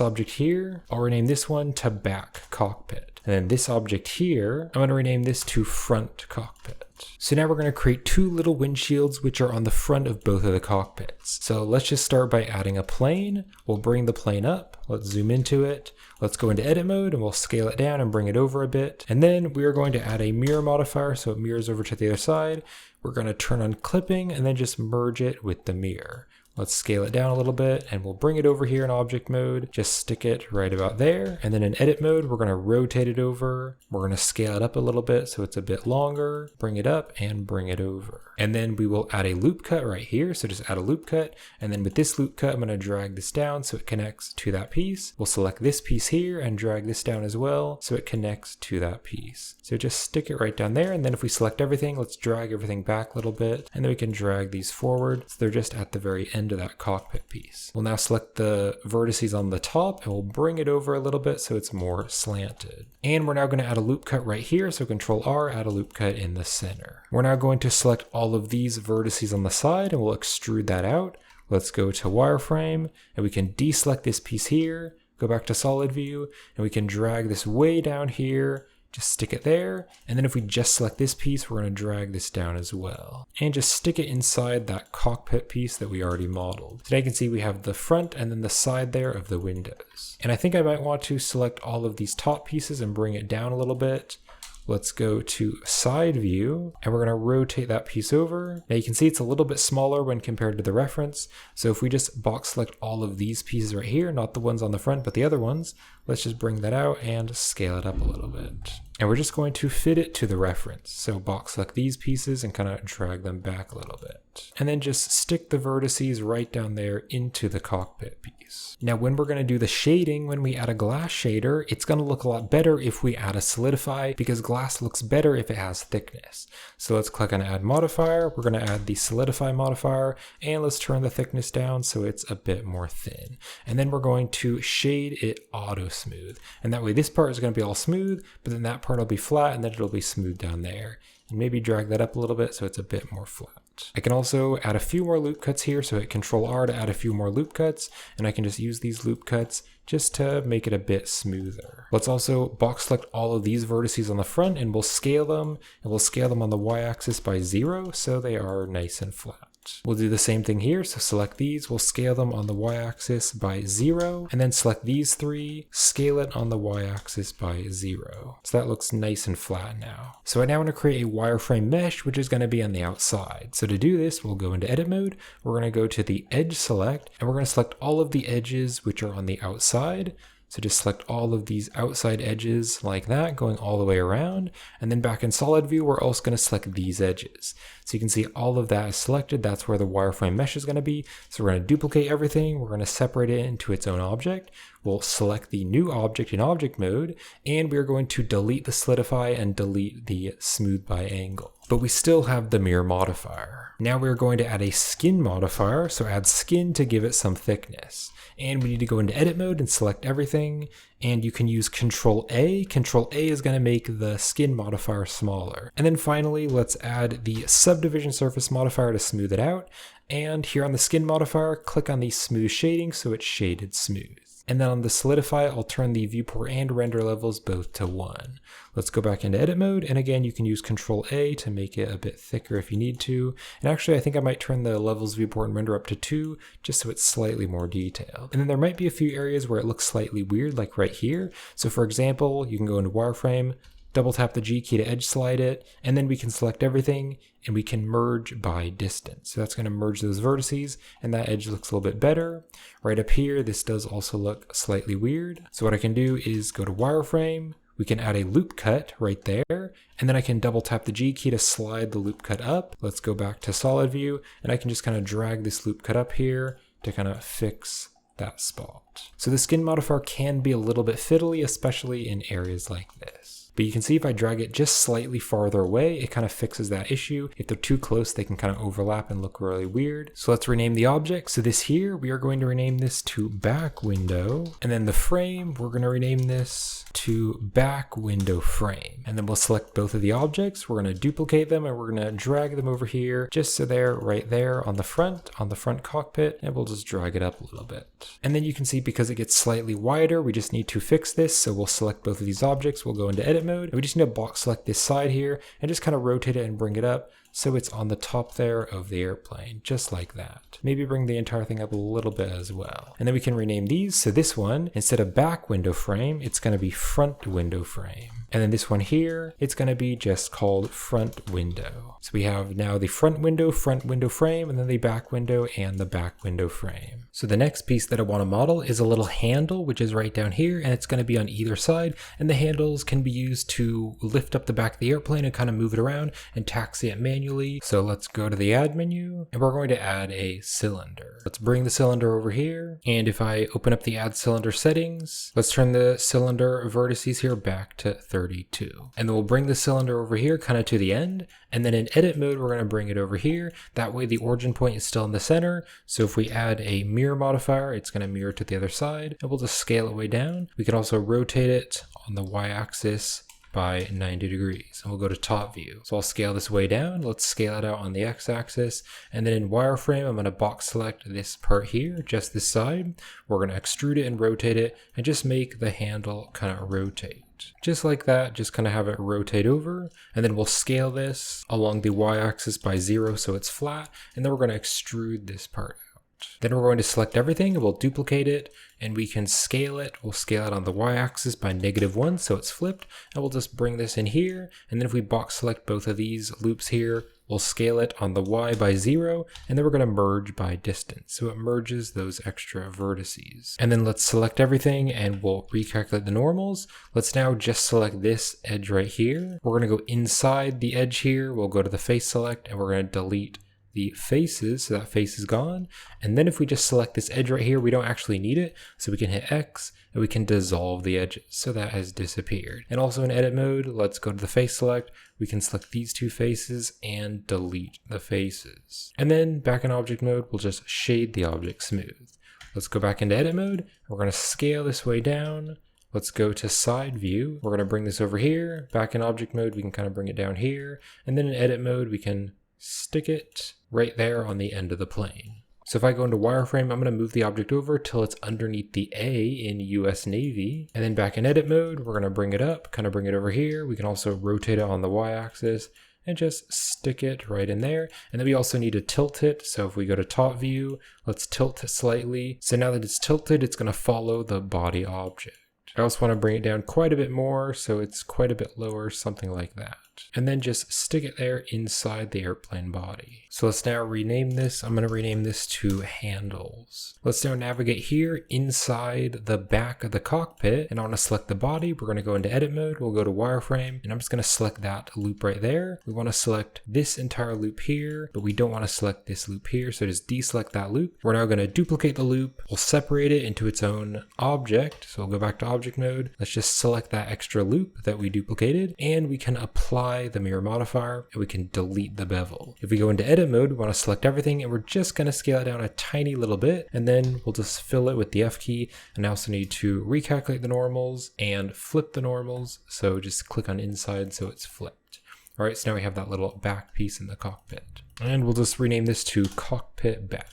object here, I'll rename this one to back cockpit. And then this object here, I'm going to rename this to front cockpit. So now we're going to create 2 little windshields which are on the front of both of the cockpits. So let's just start by adding a plane. We'll bring the plane up. Let's zoom into it. Let's go into edit mode and we'll scale it down and bring it over a bit. And then we are going to add a mirror modifier so it mirrors over to the other side. We're going to turn on clipping and then just merge it with the mirror. Let's scale it down a little bit and we'll bring it over here in object mode. Just stick it right about there. And then in edit mode, we're going to rotate it over. We're going to scale it up a little bit so it's a bit longer. Bring it up and bring it over. And then we will add a loop cut right here. So just add a loop cut. And then with this loop cut, I'm going to drag this down so it connects to that piece. We'll select this piece here and drag this down as well so it connects to that piece. So just stick it right down there. And then if we select everything, let's drag everything back a little bit. And then we can drag these forward. So they're just at the very end of that cockpit piece. We'll now select the vertices on the top and we'll bring it over a little bit so it's more slanted. And we're now going to add a loop cut right here. So Control R, add a loop cut in the center. We're now going to select all of these vertices on the side and we'll extrude that out. Let's go to wireframe and we can deselect this piece here, go back to solid view, and we can drag this way down here. Just stick it there, and then if we just select this piece, we're going to drag this down as well. And just stick it inside that cockpit piece that we already modeled. So now you can see we have the front and then the side there of the windows. And I think I might want to select all of these top pieces and bring it down a little bit. Let's go to side view and we're going to rotate that piece over. Now you can see it's a little bit smaller when compared to the reference. So if we just box select all of these pieces right here, not the ones on the front, but the other ones, let's just bring that out and scale it up a little bit. And we're just going to fit it to the reference. So box select these pieces and kind of drag them back a little bit. And then just stick the vertices right down there into the cockpit piece. Now when we're going to do the shading, when we add a glass shader, it's going to look a lot better if we add a solidify because glass looks better if it has thickness. So let's click on add modifier. We're going to add the solidify modifier and let's turn the thickness down so it's a bit more thin. And then we're going to shade it auto smooth. And that way this part is going to be all smooth, but then that part will be flat and then it'll be smooth down there. And maybe drag that up a little bit so it's a bit more flat. I can also add a few more loop cuts here, so hit Control R to add a few more loop cuts, and I can just use these loop cuts just to make it a bit smoother. Let's also box select all of these vertices on the front and we'll scale them, and we'll scale them on the y-axis by 0 so they are nice and flat. We'll do the same thing here. So select these, we'll scale them on the y-axis by 0, and then select these 3, scale it on the y-axis by 0. So that looks nice and flat now. So I now want to create a wireframe mesh, which is going to be on the outside. So to do this, we'll go into edit mode. We're going to go to the edge select, and we're going to select all of the edges which are on the outside. So just select all of these outside edges like that, going all the way around. And then back in solid view, we're also going to select these edges. So you can see all of that is selected. That's where the wireframe mesh is going to be. So we're going to duplicate everything. We're going to separate it into its own object. We'll select the new object in object mode, and we're going to delete the solidify and delete the smooth by angle. But we still have the mirror modifier. Now we're going to add a skin modifier. So add skin to give it some thickness. And we need to go into edit mode and select everything. And you can use Control A. Control A is going to make the skin modifier smaller. And then finally, let's add the subdivision surface modifier to smooth it out. And here on the skin modifier, click on the smooth shading so it's shaded smooth. And then on the solidify, I'll turn the viewport and render levels both to 1. Let's go back into edit mode. And again, you can use Control A to make it a bit thicker if you need to. And actually, I think I might turn the levels viewport and render up to 2, just so it's slightly more detailed. And then there might be a few areas where it looks slightly weird, like right here. So for example, you can go into wireframe, double tap the G key to edge slide it, and then we can select everything and we can merge by distance. So that's going to merge those vertices, and that edge looks a little bit better. Right up here, this does also look slightly weird. So what I can do is go to wireframe, we can add a loop cut right there, and then I can double tap the G key to slide the loop cut up. Let's go back to solid view, and I can just kind of drag this loop cut up here to kind of fix that spot. So the skin modifier can be a little bit fiddly, especially in areas like this. But you can see if I drag it just slightly farther away, it kind of fixes that issue. If they're too close, they can kind of overlap and look really weird. So let's rename the object. So this here, we are going to rename this to back window. And then the frame, we're going to rename this to back window frame. And then we'll select both of the objects. We're going to duplicate them and we're going to drag them over here just so they're right there on the front cockpit. And we'll just drag it up a little bit. And then you can see because it gets slightly wider, we just need to fix this. So we'll select both of these objects. We'll go into edit mode. We just need to box select this side here and just kind of rotate it and bring it up so it's on the top there of the airplane, just like that. Maybe bring the entire thing up a little bit as well. And then we can rename these. So this one, instead of back window frame, it's going to be front window frame. And then this one here, it's going to be just called front window. So we have now the front window frame, and then the back window and the back window frame. So the next piece that I want to model is a little handle, which is right down here, and it's going to be on either side. And the handles can be used to lift up the back of the airplane and kind of move it around and taxi it manually. So let's go to the add menu, and we're going to add a cylinder. Let's bring the cylinder over here. And if I open up the add cylinder settings, let's turn the cylinder vertices here back to 32. And then we'll bring the cylinder over here kind of to the end. And then in edit mode, we're going to bring it over here. That way the origin point is still in the center. So if we add a mirror modifier, it's going to mirror to the other side. And we'll just scale it way down. We can also rotate it on the y-axis by 90 degrees. And we'll go to top view. So I'll scale this way down. Let's scale it out on the x-axis. And then in wireframe, I'm going to box select this part here, just this side. We're going to extrude it and rotate it and just make the handle kind of rotate. Just like that, just kind of have it rotate over, and then we'll scale this along the y-axis by 0 so it's flat, and then we're going to extrude this part out. Then we're going to select everything, and we'll duplicate it, and we can scale it. We'll scale it on the y-axis by -1 so it's flipped, and we'll just bring this in here, and then if we box select both of these loops here, we'll scale it on the y by 0, and then we're going to merge by distance. So it merges those extra vertices. And then let's select everything and we'll recalculate the normals. Let's now just select this edge right here. We're going to go inside the edge here. We'll go to the face select and we're going to delete the faces, so that face is gone. And then if we just select this edge right here, we don't actually need it. So we can hit X and we can dissolve the edges. So that has disappeared. And also in edit mode, let's go to the face select. We can select these two faces and delete the faces. And then back in object mode, we'll just shade the object smooth. Let's go back into edit mode. We're going to scale this way down. Let's go to side view. We're going to bring this over here. Back in object mode, we can kind of bring it down here. And then in edit mode, we can stick it right there on the end of the plane. So if I go into wireframe, I'm going to move the object over till it's underneath the A in US Navy. And then back in edit mode, we're going to bring it up, kind of bring it over here. We can also rotate it on the y-axis and just stick it right in there. And then we also need to tilt it. So if we go to top view, let's tilt it slightly. So now that it's tilted, it's going to follow the body object. I also want to bring it down quite a bit more, so it's quite a bit lower, something like that. And then just stick it there inside the airplane body. So let's now rename this. I'm going to rename this to handles. Let's now navigate here inside the back of the cockpit, and I want to select the body. We're going to go into edit mode. We'll go to wireframe, and I'm just going to select that loop right there. We want to select this entire loop here, but we don't want to select this loop here. So just deselect that loop. We're now going to duplicate the loop. We'll separate it into its own object. So we'll go back to object mode. Let's just select that extra loop that we duplicated, and we can apply the mirror modifier, and we can delete the bevel. If we go into edit mode, we want to select everything, and we're just going to scale it down a tiny little bit, and then we'll just fill it with the F key. And I also need to recalculate the normals and flip the normals. So just click on inside so it's flipped. All right, so now we have that little back piece in the cockpit, and we'll just rename this to cockpit back.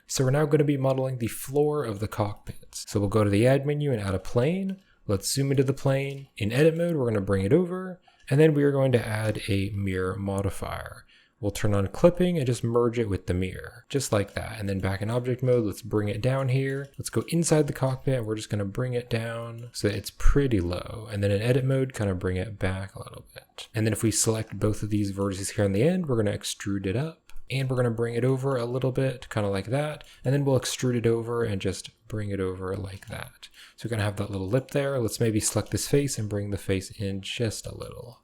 So we're now going to be modeling the floor of the cockpit. So we'll go to the add menu and add a plane. Let's zoom into the plane. In edit mode, we're going to bring it over, and then we are going to add a mirror modifier. We'll turn on clipping and just merge it with the mirror, just like that. And then back in object mode, let's bring it down here. Let's go inside the cockpit, and we're just going to bring it down so that it's pretty low. And then in edit mode, kind of bring it back a little bit. And then if we select both of these vertices here on the end, we're going to extrude it up. And we're going to bring it over a little bit, kind of like that. And then we'll extrude it over and just bring it over like that. So we're going to have that little lip there. Let's maybe select this face and bring the face in just a little.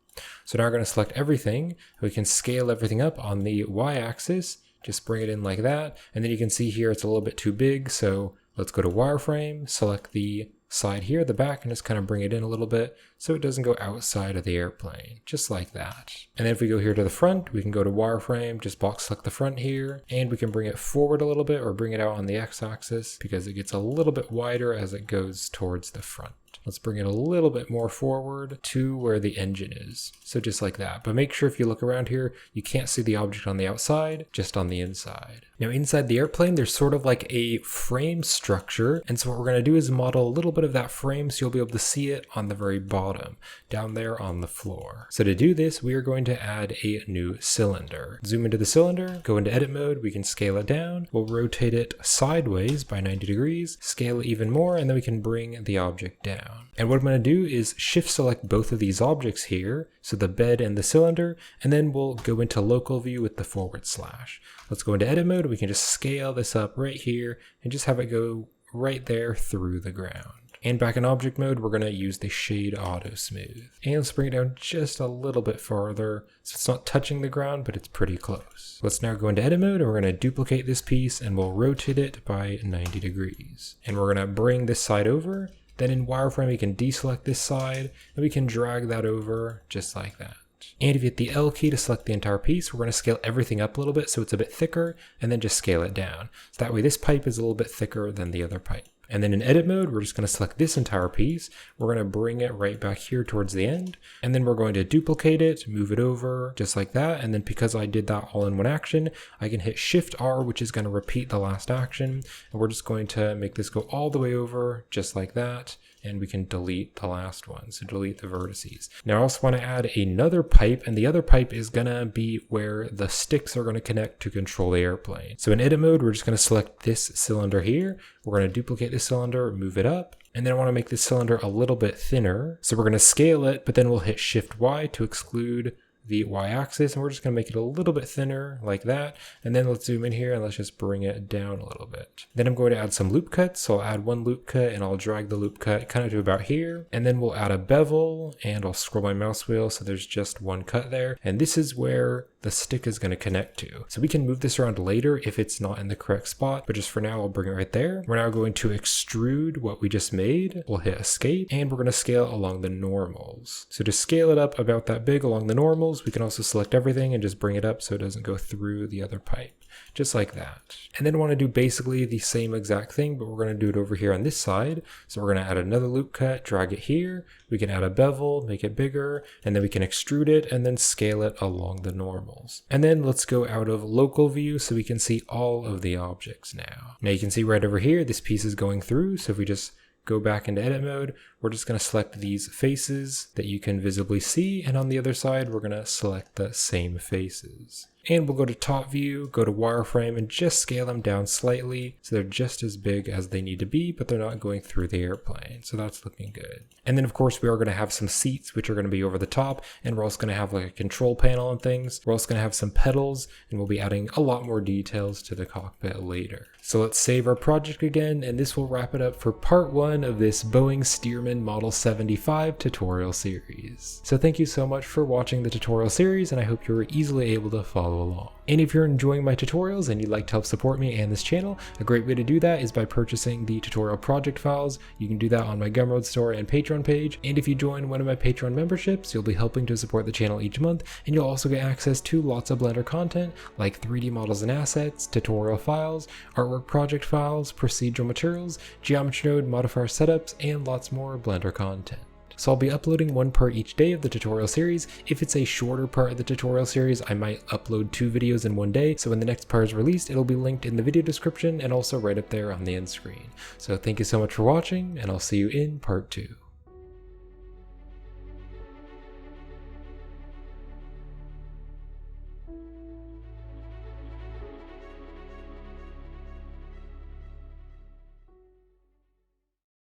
So now we're going to select everything. We can scale everything up on the y-axis. Just bring it in like that. And then you can see here it's a little bit too big. So let's go to wireframe, select the side here, the back, and just kind of bring it in a little bit so it doesn't go outside of the airplane, just like that. And then if we go here to the front, we can go to wireframe, just box select the front here, and we can bring it forward a little bit or bring it out on the x-axis because it gets a little bit wider as it goes towards the front. Let's bring it a little bit more forward to where the engine is. So just like that. But make sure if you look around here, you can't see the object on the outside, just on the inside. Now inside the airplane, there's sort of like a frame structure. And so what we're going to do is model a little bit of that frame so you'll be able to see it on the very bottom, down there on the floor. So to do this, we are going to add a new cylinder. Zoom into the cylinder, go into edit mode, we can scale it down. We'll rotate it sideways by 90 degrees, scale it even more, and then we can bring the object down. And what I'm going to do is shift select both of these objects here, so the bed and the cylinder, and then we'll go into local view with the /. Let's go into edit mode. We can just scale this up right here and just have it go right there through the ground. And back in object mode, we're going to use the shade auto smooth. And let's bring it down just a little bit farther. So it's not touching the ground, but it's pretty close. Let's now go into edit mode, and we're going to duplicate this piece, and we'll rotate it by 90 degrees. And we're going to bring this side over. Then in wireframe, we can deselect this side, and we can drag that over just like that. And if you hit the L key to select the entire piece, we're going to scale everything up a little bit so it's a bit thicker, and then just scale it down. So that way this pipe is a little bit thicker than the other pipe. And then in edit mode, we're just going to select this entire piece. We're going to bring it right back here towards the end. And then we're going to duplicate it, move it over just like that. And then because I did that all in one action, I can hit Shift R, which is going to repeat the last action. And we're just going to make this go all the way over just like that. And we can delete the last one, so delete the vertices. Now I also want to add another pipe, and the other pipe is going to be where the sticks are going to connect to control the airplane. So in edit mode, we're just going to select this cylinder here. We're going to duplicate the cylinder, move it up, and then I want to make this cylinder a little bit thinner. So we're going to scale it, but then we'll hit Shift Y to exclude the y-axis, and we're just going to make it a little bit thinner like that. And then let's zoom in here and let's just bring it down a little bit. Then I'm going to add some loop cuts. So I'll add one loop cut and I'll drag the loop cut kind of to about here. And then we'll add a bevel, and I'll scroll my mouse wheel so there's just one cut there. And this is where the stick is going to connect to. So we can move this around later if it's not in the correct spot, but just for now, I'll bring it right there. We're now going to extrude what we just made. We'll hit escape, and we're going to scale along the normals. So to scale it up about that big along the normals, we can also select everything and just bring it up so it doesn't go through the other pipe. Just like that. And then I want to do basically the same exact thing, but we're going to do it over here on this side. So we're going to add another loop cut, drag it here. We can add a bevel, make it bigger, and then we can extrude it and then scale it along the normals. And then let's go out of local view so we can see all of the objects now. Now you can see right over here, this piece is going through. So if we just go back into edit mode, we're just going to select these faces that you can visibly see, and on the other side we're going to select the same faces. And we'll go to top view, go to wireframe, and just scale them down slightly so they're just as big as they need to be, but they're not going through the airplane. So that's looking good. And then of course we are going to have some seats which are going to be over the top, and we're also going to have like a control panel and things. We're also going to have some pedals, and we'll be adding a lot more details to the cockpit later. So let's save our project again, and this will wrap it up for part 1 of this Boeing-Stearman Model 75 tutorial series. So thank you so much for watching the tutorial series, and I hope you were easily able to follow along. And if you're enjoying my tutorials and you'd like to help support me and this channel, a great way to do that is by purchasing the tutorial project files. You can do that on my Gumroad store and Patreon page, and if you join one of my Patreon memberships, you'll be helping to support the channel each month, and you'll also get access to lots of Blender content like 3D models and assets, tutorial files, artwork project files, procedural materials, geometry node modifier setups, and lots more Blender content. So I'll be uploading one part each day of the tutorial series. If it's a shorter part of the tutorial series, I might upload 2 videos in one day. So when the next part is released, it'll be linked in the video description and also right up there on the end screen. So thank you so much for watching, and I'll see you in part 2.